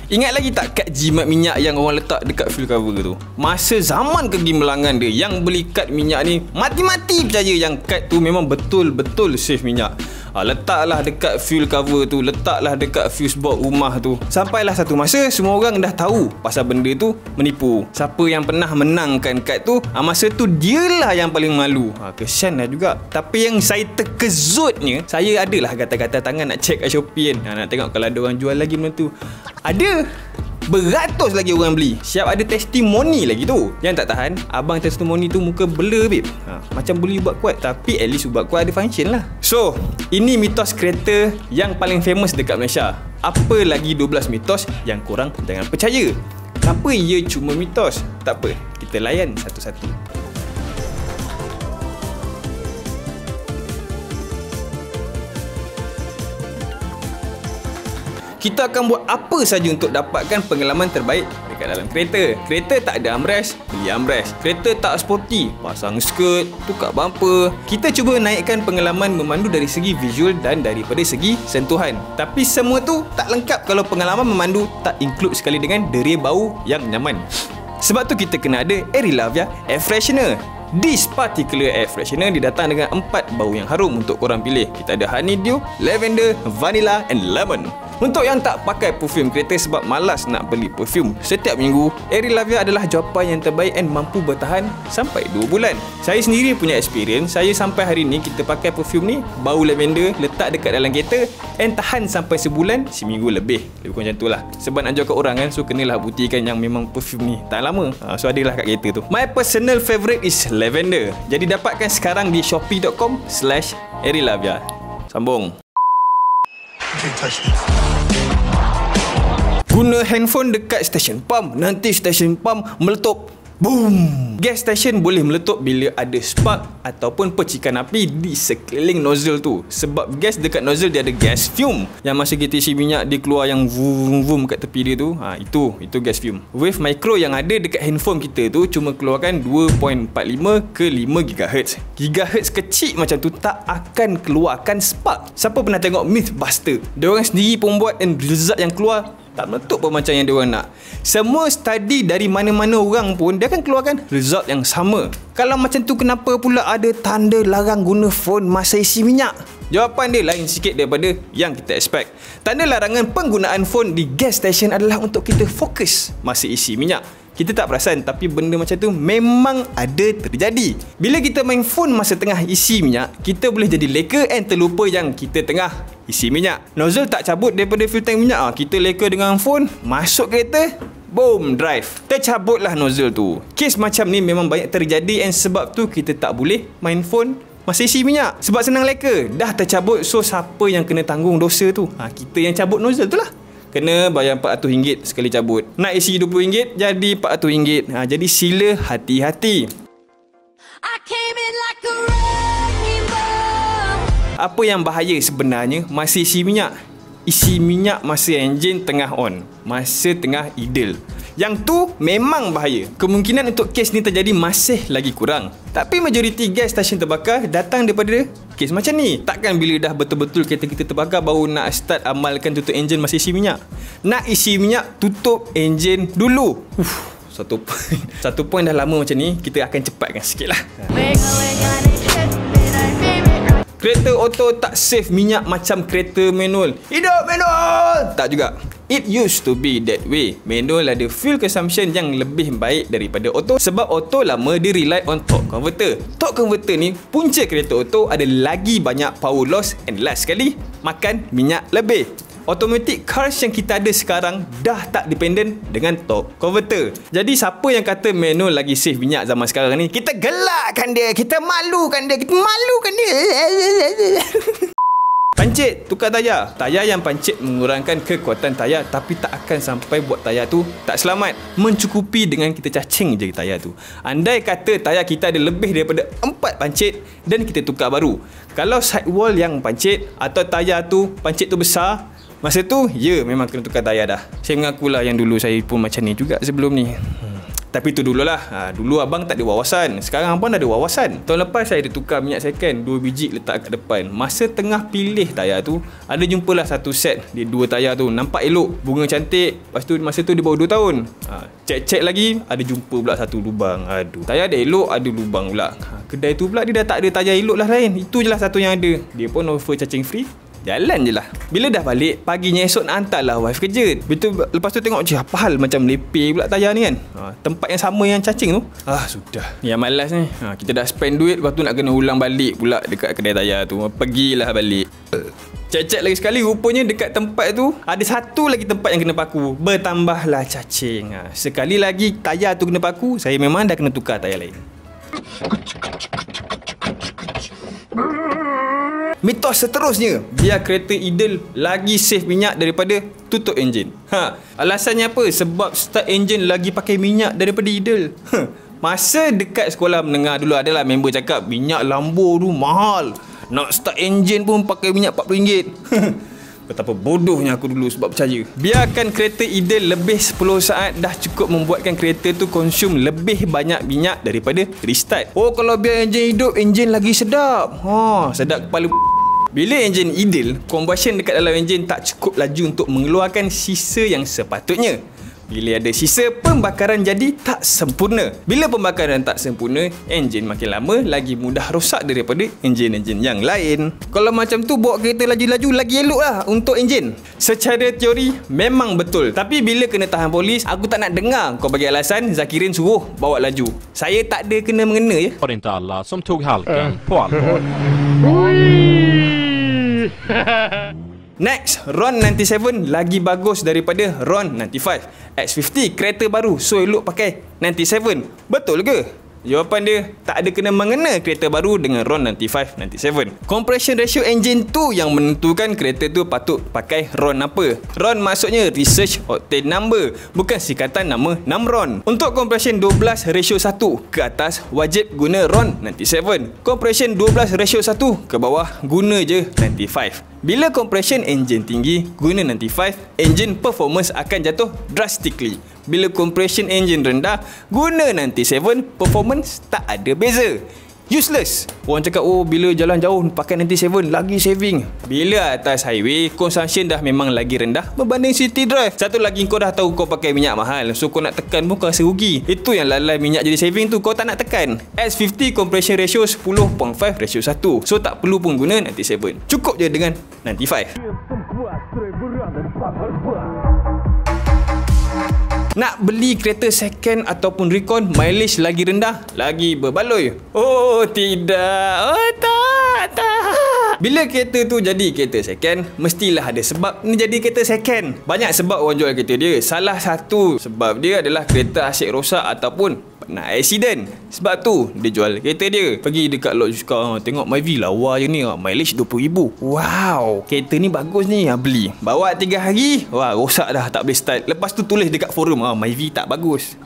Ingat lagi tak kad jimat minyak yang orang letak dekat fuel cover tu? Masa zaman kegemilangan dia, yang beli kad minyak ni mati-mati percaya yang kad tu memang betul-betul save minyak. Letaklah dekat fuel cover tu, letaklah dekat fuse box rumah tu. Sampailah satu masa semua orang dah tahu pasal benda tu menipu. Siapa yang pernah menangkan kad tu, masa tu dialah yang paling malu. Kesian lah juga. Tapi yang saya terkejutnya, saya adalah kata-kata tangan nak check kat Shopee kan. Nak tengok kalau ada orang jual lagi benda tu. Ada beratus lagi orang beli. Siap ada testimoni lagi tu. Yang tak tahan, abang testimoni tu muka blur babe. Macam beli ubat kuat, tapi at least ubat kuat ada function lah. So, ini mitos kereta yang paling famous dekat Malaysia. Apa lagi 12 mitos yang korang jangan percaya. Kenapa ia cuma mitos? Tak apa, kita layan satu-satu. Kita akan buat apa saja untuk dapatkan pengalaman terbaik dekat dalam kereta. Kereta tak ada armrest, beli armrest. Kereta tak sporty, pasang skirt, tukar bumper. Kita cuba naikkan pengalaman memandu dari segi visual dan daripada segi sentuhan. Tapi semua tu tak lengkap kalau pengalaman memandu tak include sekali dengan deri bau yang nyaman. Sebab tu kita kena ada Aerilavia Air Freshener. This particular air freshener didatang dengan 4 bau yang harum untuk korang pilih. Kita ada honeydew, lavender, vanilla and lemon. Untuk yang tak pakai perfume kereta sebab malas nak beli perfume setiap minggu, Aerilavia adalah jawapan yang terbaik dan mampu bertahan sampai 2 bulan. Saya sendiri punya experience, saya sampai hari ni kita pakai perfume ni, bau lavender letak dekat dalam kereta and tahan sampai sebulan, seminggu lebih. Lebih kurang macam tu lah. Sebab nak jual kat orang kan, so kenalah buktikan yang memang perfume ni tahan lama. So adalah kat kereta tu. My personal favourite is lavender. Jadi dapatkan sekarang di shopee.com/Aerilavia. Sambung. Guna handphone dekat stesen pump, nanti stesen pump meletup. Boom! Gas station boleh meletup bila ada spark ataupun percikan api di sekeliling nozzle tu. Sebab gas dekat nozzle dia ada gas fume. Yang masa kita isi minyak dia keluar yang vroom kat tepi dia tu. Itu gas fume. Wave micro yang ada dekat handphone kita tu cuma keluarkan 2.45 ke 5 GHz. Gigahertz kecil macam tu tak akan keluarkan spark. Siapa pernah tengok Mythbuster? Diorang sendiri pun buat and result yang keluar tak meletup pun macam yang diorang nak. Semua study dari mana-mana orang pun dia akan keluarkan result yang sama. Kalau macam tu kenapa pula ada tanda larang guna phone masa isi minyak? Jawapan dia lain sikit daripada yang kita expect. Tanda larangan penggunaan phone di gas station adalah untuk kita fokus masa isi minyak. Kita tak perasan tapi benda macam tu memang ada terjadi. Bila kita main phone masa tengah isi minyak, kita boleh jadi leka and terlupa yang kita tengah isi minyak. Nozzle tak cabut daripada fuel tank minyak. Kita leka dengan phone, masuk kereta, boom, drive. Tercabutlah nozzle tu. Kes macam ni memang banyak terjadi and sebab tu kita tak boleh main phone masa isi minyak. Sebab senang leka, dah tercabut, so siapa yang kena tanggung dosa tu? Kita yang cabut nozzle tu lah. Kena bayar RM400 sekali cabut. Nak isi RM20 jadi RM400. Jadi sila hati-hati. Apa yang bahaya sebenarnya masa isi minyak? Isi minyak masa enjin tengah on, masa tengah idle. Yang tu memang bahaya. Kemungkinan untuk kes ni terjadi masih lagi kurang. Tapi majoriti gas stesen terbakar datang daripada kes macam ni. Takkan bila dah betul-betul kereta kita terbakar baru nak start amalkan tutup enjin masa isi minyak. Nak isi minyak, tutup enjin dulu. Satu point dah lama macam ni, kita akan cepatkan sikit lah. Kereta auto tak save minyak macam kereta manual. Hidup manual! Tak juga. It used to be that way. Manual ada fuel consumption yang lebih baik daripada auto sebab auto lama dia rely on torque converter. Torque converter ni punca kereta auto ada lagi banyak power loss and last sekali makan minyak lebih. Automatic cars yang kita ada sekarang dah tak dependent dengan torque converter. Jadi siapa yang kata manual lagi save minyak zaman sekarang ni, kita gelakkan dia, kita malukan dia, Pancit, tukar tayar. Tayar yang pancit mengurangkan kekuatan tayar tapi tak akan sampai buat tayar tu tak selamat. Mencukupi dengan kita cacing je tayar tu. Andai kata tayar kita ada lebih daripada 4 pancit dan kita tukar baru. Kalau sidewall yang pancit atau tayar tu pancit tu besar, masa tu, ya memang kena tukar tayar dah. Saya mengakulah yang dulu saya pun macam ni juga sebelum ni. Tapi tu dululah. Dulu abang tak ada wawasan. Sekarang abang dah ada wawasan. Tahun lepas saya ada tukar minyak second 2 biji letak kat depan. Masa tengah pilih tayar tu, ada jumpalah satu set dia 2 tayar tu. Nampak elok, bunga cantik. Lepas tu masa tu dia baru 2 tahun. Cek lagi, ada jumpa pula satu lubang. Aduh, tayar dia elok, ada lubang pula. Kedai tu pula dia dah tak ada tayar elok lah lain. Itu je lah satu yang ada. Dia pun offer charging free. Jalan je lah. Bila dah balik, paginya esok nak hantar lah wife kerja. Lepas tu tengok, apa hal macam lepeh pula tayar ni kan. Tempat yang sama yang cacing tu. Sudah. Yang malas ni. Kita dah spend duit, lepas tu nak kena ulang balik pula dekat kedai tayar tu. Pergilah balik. Cek lagi sekali, rupanya dekat tempat tu ada satu lagi tempat yang kena paku. Bertambahlah cacing. Sekali lagi tayar tu kena paku, saya memang dah kena tukar tayar lain. Mitos seterusnya, biar kereta idle lagi save minyak daripada tutup enjin. Alasannya apa? Sebab start enjin lagi pakai minyak daripada idle. Masa dekat sekolah menengah dulu adalah member cakap minyak Lambo tu mahal. Nak start enjin pun pakai minyak RM40. Betapa bodohnya aku dulu sebab percaya. Biarkan kereta idle lebih 10 saat dah cukup membuatkan kereta tu konsum lebih banyak minyak daripada restart. Kalau biar enjin hidup, enjin lagi sedap. Sedap kepala. Bila enjin idle, combustion dekat dalam enjin tak cukup laju untuk mengeluarkan sisa yang sepatutnya. Bila ada sisa, pembakaran jadi tak sempurna. Bila pembakaran tak sempurna, enjin makin lama lagi mudah rosak daripada enjin-enjin yang lain. Kalau macam tu, bawa kereta laju-laju lagi elok lah untuk enjin. Secara teori, memang betul. Tapi bila kena tahan polis, aku tak nak dengar kau bagi alasan Zakirin suruh bawa laju. Saya tak ada kena-mengena ya. Var inte alla som tog halken på allvar. Next, Ron 97 lagi bagus daripada Ron 95. X50 kereta baru, so elok pakai 97. Betul ke? Jawapan dia, tak ada kena mengena kereta baru dengan Ron 95, 97. Compression ratio engine tu yang menentukan kereta tu patut pakai Ron apa. Ron maksudnya Research Octane Number, bukan singkatan nama 6 Ron. Untuk compression 12 ratio 1 ke atas, wajib guna Ron 97. Compression 12 ratio 1 ke bawah, guna je 95. Bila compression engine tinggi, guna 95, engine performance akan jatuh drastically. Bila compression engine rendah, guna 97, performance tak ada beza. Useless. Orang cakap, bila jalan jauh pakai 97 lagi saving. Bila atas highway, consumption dah memang lagi rendah berbanding city drive. Satu lagi, kau dah tahu kau pakai minyak mahal, so kau nak tekan pun kau rasa rugi. Itu yang lalai minyak jadi saving tu, kau tak nak tekan. X50 compression ratio 10.5 ratio 1, so tak perlu pun guna 97. Cukup je dengan 95. Nak beli kereta second ataupun recon, mileage lagi rendah, lagi berbaloi? Tidak. Tak. Bila kereta tu jadi kereta second, mestilah ada sebab ni jadi kereta second. Banyak sebab orang jual kereta dia. Salah satu sebab dia adalah kereta asyik rosak ataupun pernah accident. Sebab tu dia jual kereta dia. Pergi dekat lot juga, tengok Myvi lawa je ni, mileage 20,000. Wow, kereta ni bagus ni, beli. Bawa 3 hari, rosak dah, tak boleh start. Lepas tu tulis dekat forum, Myvi tak bagus.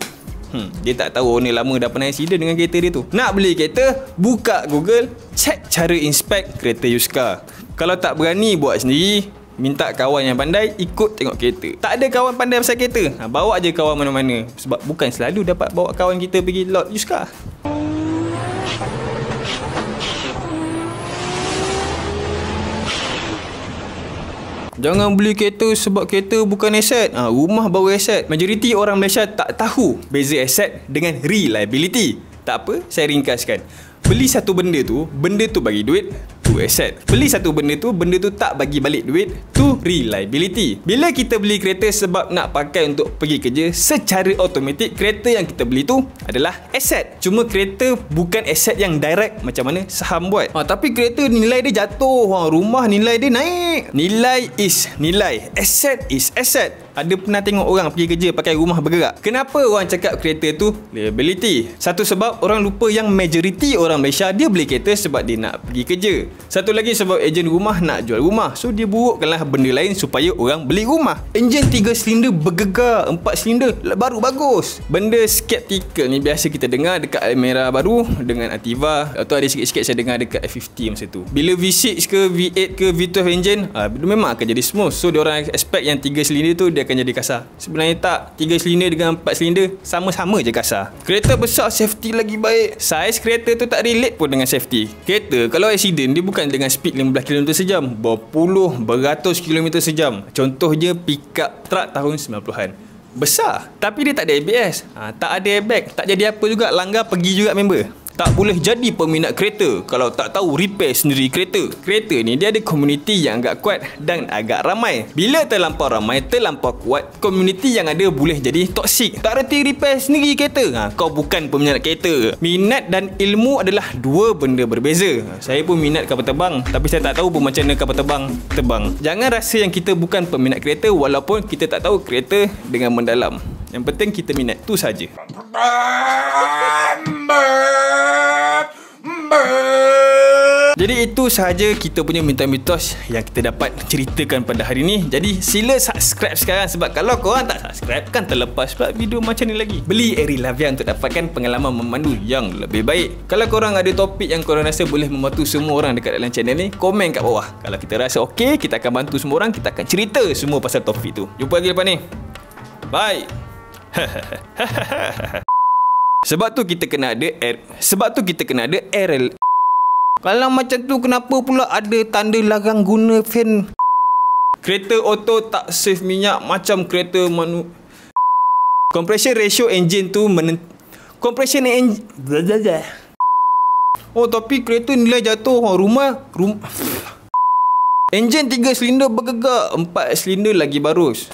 Dia tak tahu owner lama dah pernah accident dengan kereta dia tu. Nak beli kereta, buka Google, check cara inspect kereta Yuska. Kalau tak berani buat sendiri, minta kawan yang pandai ikut tengok kereta. Tak ada kawan pandai pasal kereta, bawa je kawan mana-mana. Sebab bukan selalu dapat bawa kawan kita pergi lot Yuska. Jangan beli kereta sebab kereta bukan aset. Rumah baru aset. Majoriti orang Malaysia tak tahu beza aset dengan reliability. Tak apa, saya ringkaskan. Beli satu benda tu bagi duit, tu aset. Beli satu benda tu tak bagi balik duit, tu reliability. Bila kita beli kereta sebab nak pakai untuk pergi kerja, secara automatik kereta yang kita beli tu adalah aset. Cuma kereta bukan aset yang direct macam mana saham buat. Tapi kereta nilai dia jatuh, rumah nilai dia naik. Nilai is nilai, asset is asset. Ada pernah tengok orang pergi kerja pakai rumah bergerak? Kenapa orang cakap kereta tu liability? Satu sebab orang lupa yang majoriti orang Malaysia dia beli kereta sebab dia nak pergi kerja. Satu lagi sebab ejen rumah nak jual rumah, so dia burukkanlah benda lain supaya orang beli rumah. Enjin 3 silinder bergegar, 4 silinder baru bagus. Benda skeptikal ni biasa kita dengar dekat Almera baru dengan Ativa, atau ada sikit-sikit saya dengar dekat F50 masa tu. Bila V6 ke V8 ke V12 engine, memang akan jadi smooth. So diorang expect yang 3 silinder tu dia dia akan jadi kasar. Sebenarnya tak. 3 silinder dengan 4 silinder sama-sama je kasar. Kereta besar safety lagi baik. Saiz kereta tu tak relate pun dengan safety. Kereta kalau accident dia bukan dengan speed 15 km sejam, berpuluh beratus km sejam. Contoh je pickup truck tahun 90-an. Besar tapi dia tak ada ABS, tak ada airbag, tak jadi apa juga, langgar pergi juga member. Tak boleh jadi peminat kereta kalau tak tahu repair sendiri kereta. Kereta ni dia ada komuniti yang agak kuat dan agak ramai. Bila terlampau ramai, terlampau kuat, komuniti yang ada boleh jadi toksik. Tak reti repair sendiri kereta, kau bukan peminat kereta. Minat dan ilmu adalah dua benda berbeza. Saya pun minat kapal terbang, tapi saya tak tahu pun macam mana kapal terbang. Jangan rasa yang kita bukan peminat kereta walaupun kita tak tahu kereta dengan mendalam. Yang penting kita minat, tu saja. Jadi itu sahaja kita punya mitos yang kita dapat ceritakan pada hari ni. Jadi sila subscribe sekarang, sebab kalau korang tak subscribe kan terlepas pula video macam ni lagi. Beli Airy Lavia untuk dapatkan pengalaman memandu yang lebih baik. Kalau korang ada topik yang korang rasa boleh membantu semua orang dekat dalam channel ni, komen kat bawah. Kalau kita rasa okey, kita akan bantu semua orang. Kita akan cerita semua pasal topik tu. Jumpa lagi lepas ni. Bye. Sebab tu kita kena ada air. Kalau macam tu kenapa pula ada tanda larang guna fan? Kereta auto tak save minyak macam kereta compression ratio engine tu compression engine. Oh tapi kereta nilai jatuh. Rumah engine 3 silinder bergegar, 4 silinder lagi bagus.